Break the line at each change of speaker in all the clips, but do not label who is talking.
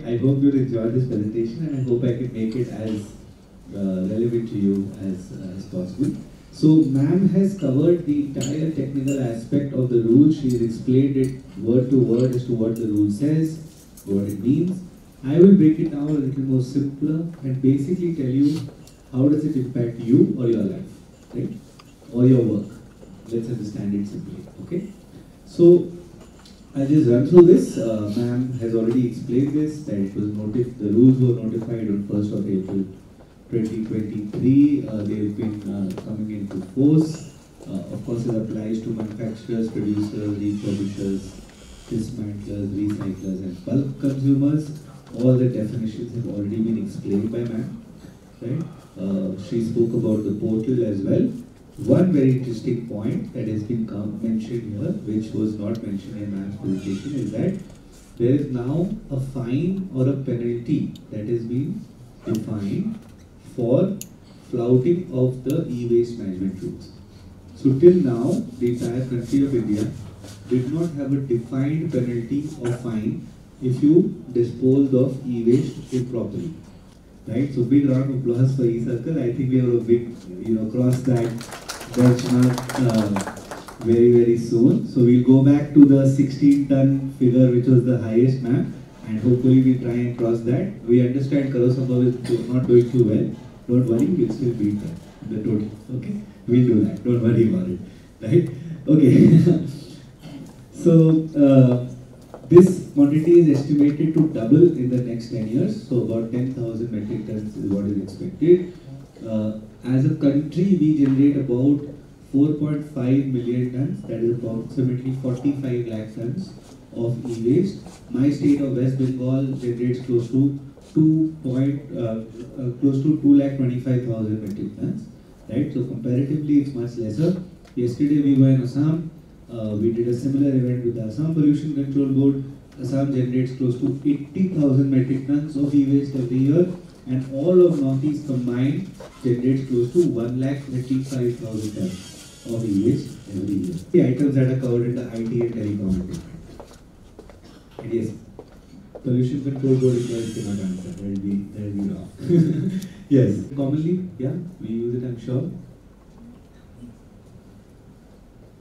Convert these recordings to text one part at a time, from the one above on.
I hope you'll enjoy this presentation, and I hope I can make it as relevant to you as possible. So, ma'am has covered the entire technical aspect of the rule. She has explained it word to word as to what the rule says, what it means. I will break it down a little more simpler and basically tell you how does it impact you or your life, right? Or your work. Let's understand it simply, okay? So, I'll just run through this. Ma'am has already explained this, that it was the rules were notified on 1st of April 2023. They've been coming into force. Of course, it applies to manufacturers, producers, refurbishers, dismantlers, recyclers, and bulk consumers. All the definitions have already been explained by ma'am, right? She spoke about the portal as well. One very interesting point that has been mentioned here, which was not mentioned in ma'am's presentation, is that there is now a fine or a penalty that has been defined for flouting of the e-waste management rules. So till now, the entire country of India did not have a defined penalty or fine if you disposed of e-waste improperly. Right? So big round of applause for e-circle. I think we have a big, cross that benchmark very soon. So we'll go back to the 16-ton figure, which was the highest, ma'am, and hopefully we'll try and cross that. We understand Karosambhav is not doing too well. Don't worry, we'll still beat that, the total. Okay, we'll do that. Don't worry about it. Right? Okay. So this quantity is estimated to double in the next 10 years. So about 10,000 metric tons is what is expected. As a country, we generate about 4.5 million tons, that is approximately 45 lakh tons of e-waste. My state of West Bengal generates close to 2,25,000 metric tons. Right? So comparatively, it's much lesser. Yesterday we were in Assam. We did a similar event with the Assam Pollution Control Board. Assam generates close to 80,000 metric tons of e-waste every year, and all of Northeast combined generates close to 1,35,000 tons of e-waste every year. The items that are covered in the IT and telecom department. And yes, Pollution Control Board employees cannot answer. That will be wrong. Yes, commonly, yeah, we use it, I'm sure.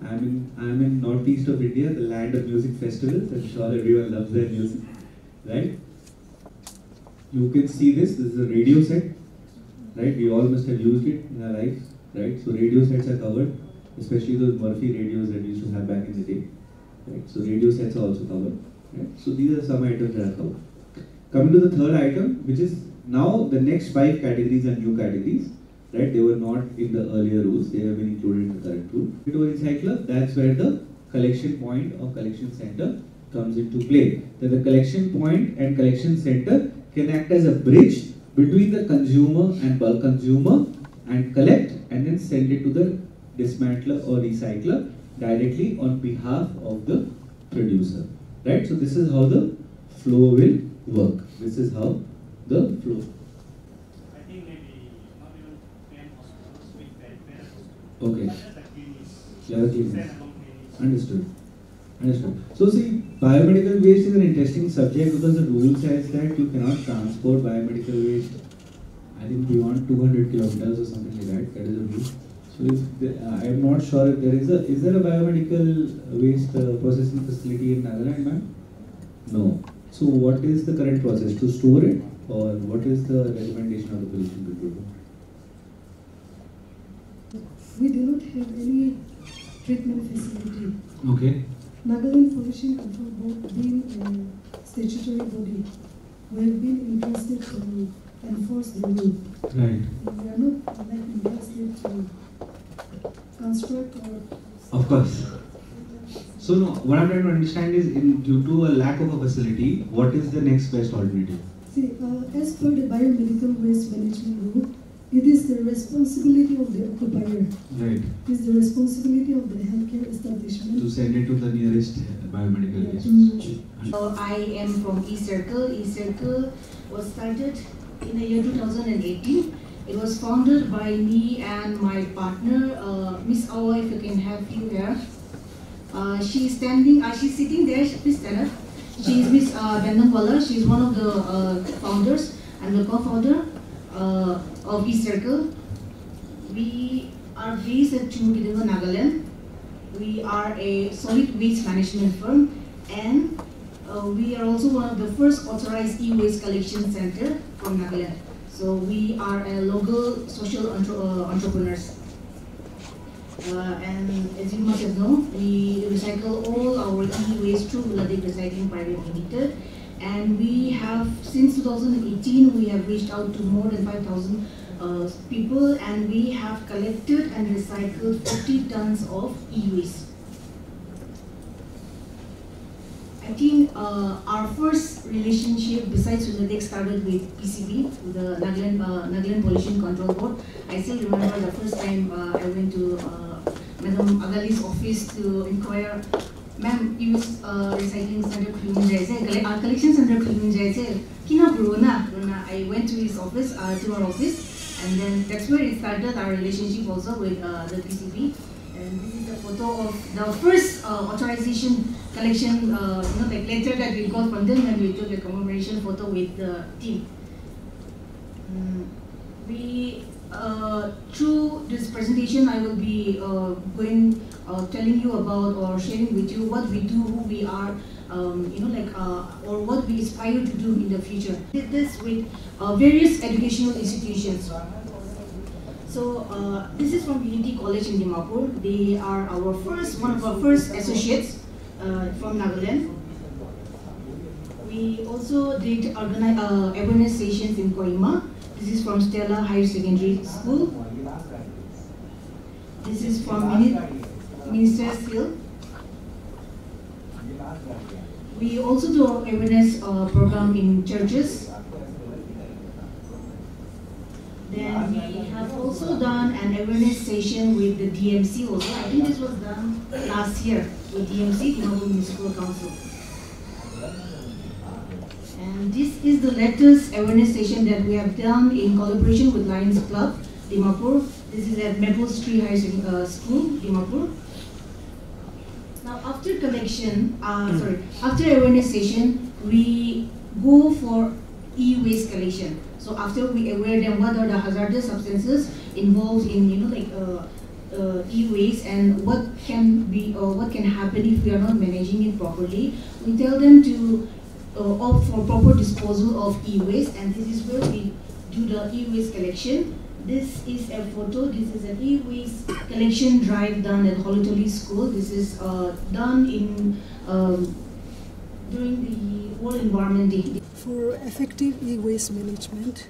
I'm in northeast of India, the land of music festivals. I'm sure everyone loves their music, right? You can see this is a radio set, right? We all must have used it in our lives, right? So radio sets are covered, especially those Murphy radios that we used to have back in the day, right? So radio sets are also covered, right? So these are some items that are covered. Coming to the third item, which is now the next 5 categories are new categories. Right, they were not in the earlier rules, they have been included in the current rule. To a recycler, that's where the collection point or collection center comes into play. That the collection point and collection center can act as a bridge between the consumer and bulk consumer and collect and then send it to the dismantler or recycler directly on behalf of the producer. Right, so this is how the flow will work. This is how the flow. Okay. Understood. So see, biomedical waste is an interesting subject because the rule says that you cannot transport biomedical waste, I think beyond 200 kilometers or something like that. That is a rule. So I am not sure if there is there a biomedical waste processing facility in Nagaland, ma'am? No. So what is the current process? To store it, or what is the recommendation of the pollution control board?
We do not have any treatment facility.
Okay.
Nagaland Pollution Control Board being a statutory body, we have been interested to enforce the rule.
Right.
We are not interested to construct or...
Of course. So no, what I'm trying to understand is, due to a lack of a facility, what is the next best alternative?
See, as per the biomedical waste management rule, it is the responsibility of the occupier.
Right.
It is the responsibility of the healthcare establishment
to send it to the nearest biomedical waste.
So I am from e-circle. e-circle was started in the year 2018. It was founded by me and my partner, Miss Awa, if you can have you here. She's sitting there, please stand up. She is Miss Bandangwala. She is one of the founders and the co-founder of eCircle. We are based at Chumukidunga, Nagaland. We are a solid waste management firm, and we are also one of the first authorized e-waste collection center from Nagaland. So we are a local social entrepreneurs. And as you must have known, we recycle all our e-waste through Ladek Recycling Private Limited. And we have, since 2018, we have reached out to more than 5,000 people, and we have collected and recycled 40 tons of e-waste. I think our first relationship besides Ladek started with PCB, the Nagaland Pollution Control Board. I still remember the first time I went to Madam Agali's office to inquire, ma'am, use recycling center cleaning jaise, our collection center cleaning jaise, kina bro na? I went to his office, to our office, and then that's where it started our relationship also with the PCB. And this is a photo of the first authorization collection, like letter that we got from them, and we took a commemoration photo with the team. Through this presentation, I will be telling you about or sharing with you what we do, who we are, or what we aspire to do in the future. We did this with various educational institutions. So this is from Unity College in Dimapur. They are one of our first associates from Nagaland. We also did organize awareness sessions in Kohima. This is from Stella Higher Secondary School. This is from Minister's Hill. We also do awareness program in churches. Then we have also done an awareness session with the DMC also. I think this was done last year with DMC, Dimapur Municipal Council. And this is the latest awareness session that we have done in collaboration with Lions Club, Dimapur. This is at Maples Tree High School, Dimapur. Now after after awareness session, we go for e-waste collection. So after we aware them what are the hazardous substances involved in e-waste and what can happen if we are not managing it properly, we tell them to opt for proper disposal of e-waste, and this is where we do the e-waste collection. This is a photo. This is an e-waste collection drive done at Holitoli School. This is done during the World Environment Day.
For effective e-waste management,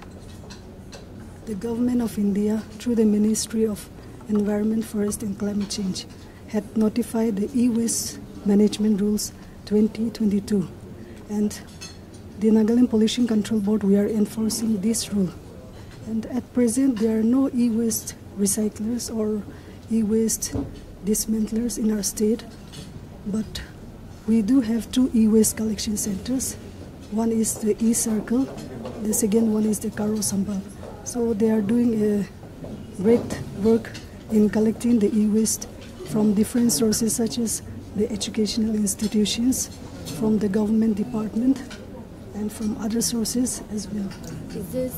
the Government of India, through the Ministry of Environment, Forest and Climate Change, had notified the e-waste management rules 2022. And the Nagaland Pollution Control Board, we are enforcing this rule. And at present, there are no e-waste recyclers or e-waste dismantlers in our state, but we do have 2 e-waste collection centers. One is the eCircle, the second one is the Karo Sambal. So they are doing a great work in collecting the e-waste from different sources such as the educational institutions, from the government department, and from other sources as well.
Is this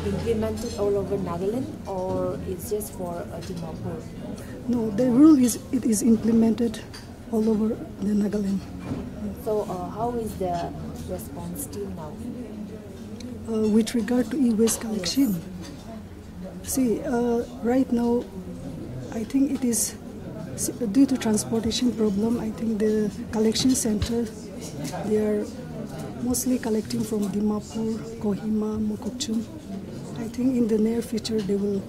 implemented all over Nagaland, or it's just for Dimapur?
No, the rule is implemented all over the Nagaland.
So how is the response till now?
With regard to e-waste collection, see, right now, I think it is due to transportation problem. I think the collection center, they are mostly collecting from Dimapur, Kohima, Mokokchung. I think in the near future they will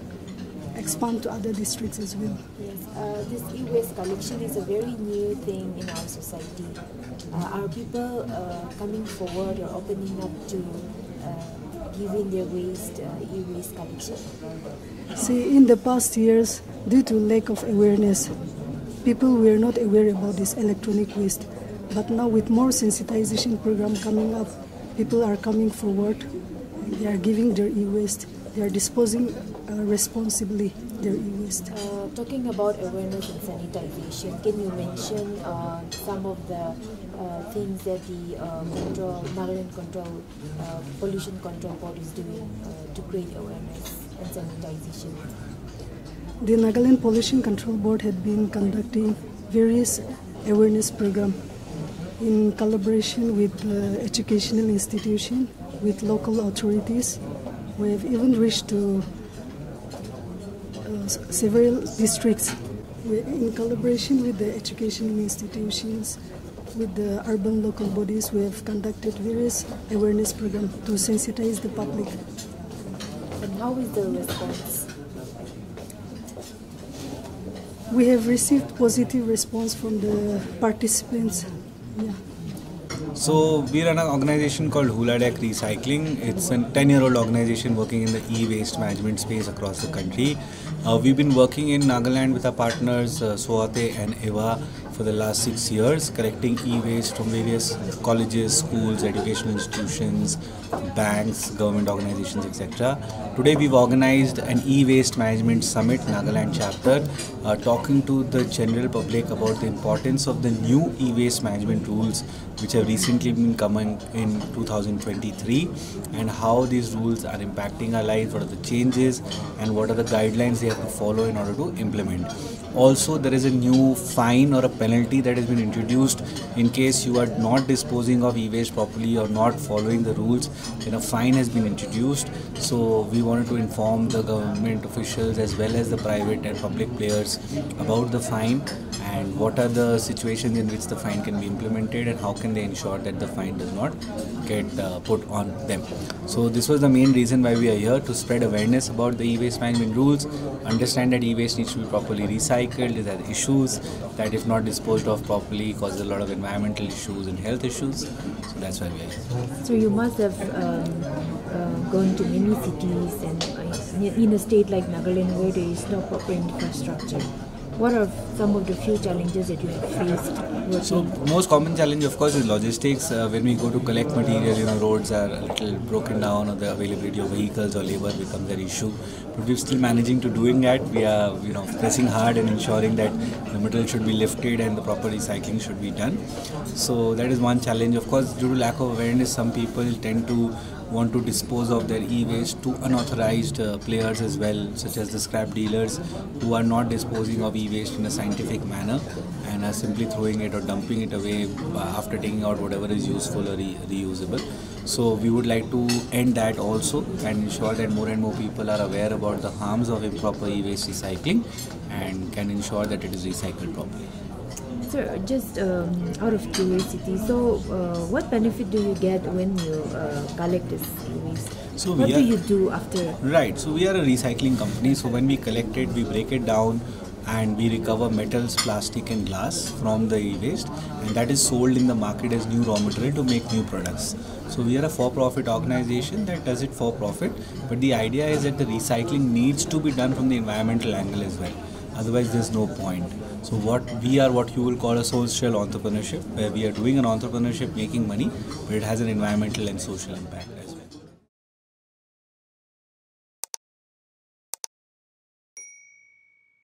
expand to other districts as well.
Yes, this e-waste collection is a very new thing in our society. Are people coming forward or opening up to giving their waste, e-waste collection?
See, in the past years, due to lack of awareness, people were not aware about this electronic waste. But now with more sensitization program coming up, people are coming forward. They are giving their e-waste they are disposing responsibly their e-waste.
Talking about awareness and sanitization, can you mention some of the things that the Nagaland Pollution Control Board is doing to create awareness and sanitization?
The Nagaland Pollution Control Board had been conducting various awareness programs in collaboration with educational institutions, with local authorities. We have even reached to several districts. In collaboration with the educational institutions, with the urban local bodies, we have conducted various awareness programs to sensitize the public.
And how is the response?
We have received positive response from the participants. Yeah.
So we run an organization called Hula Deck Recycling. It's a 10-year-old organization working in the e-waste management space across the country. We've been working in Nagaland with our partners Swate and Eva for the last 6 years, collecting e-waste from various colleges, schools, educational institutions, banks, government organizations, etc. Today we've organized an e-waste management summit, Nagaland chapter, talking to the general public about the importance of the new e-waste management rules which have recently been coming in 2023 and how these rules are impacting our lives, what are the changes and what are the guidelines they have to follow in order to implement. Also, there is a new fine or a penalty that has been introduced in case you are not disposing of e-waste properly or not following the rules. Then a fine has been introduced. So we wanted to inform the government officials as well as the private and public players about the fine and what are the situations in which the fine can be implemented and how can they ensure that the fine does not get put on them. So this was the main reason why we are here, to spread awareness about the e-waste management rules, understand that e-waste needs to be properly recycled, it has issues that if not disposed of properly causes a lot of environmental issues and health issues. So that's why we are here.
So you must have gone to many cities and in a state like Nagaland where there is no proper infrastructure. What are some of the few challenges that you have faced working?
So most common challenge of course is logistics. When we go to collect material, roads are a little broken down or the availability of vehicles or labor becomes an issue. But we're still managing to doing that. We are pressing hard and ensuring that the material should be lifted and the proper recycling should be done. So that is one challenge. Of course, due to lack of awareness, some people tend to want to dispose of their e-waste to unauthorized players as well, such as the scrap dealers who are not disposing of e-waste in a scientific manner and are simply throwing it or dumping it away after taking out whatever is useful or reusable. So we would like to end that also and ensure that more and more people are aware about the harms of improper e-waste recycling and can ensure that it is recycled properly.
Sir, just out of curiosity, so what benefit do you get when you collect this e-waste?
So
what do you do after?
Right, so we are a recycling company, so when we collect it, we break it down and we recover metals, plastic and glass from the e-waste, and that is sold in the market as new raw material to make new products. So we are a for-profit organization that does it for profit, but the idea is that the recycling needs to be done from the environmental angle as well. Otherwise there's no point. So what you will call a social entrepreneurship, where we are doing an entrepreneurship making money, but it has an environmental and social impact.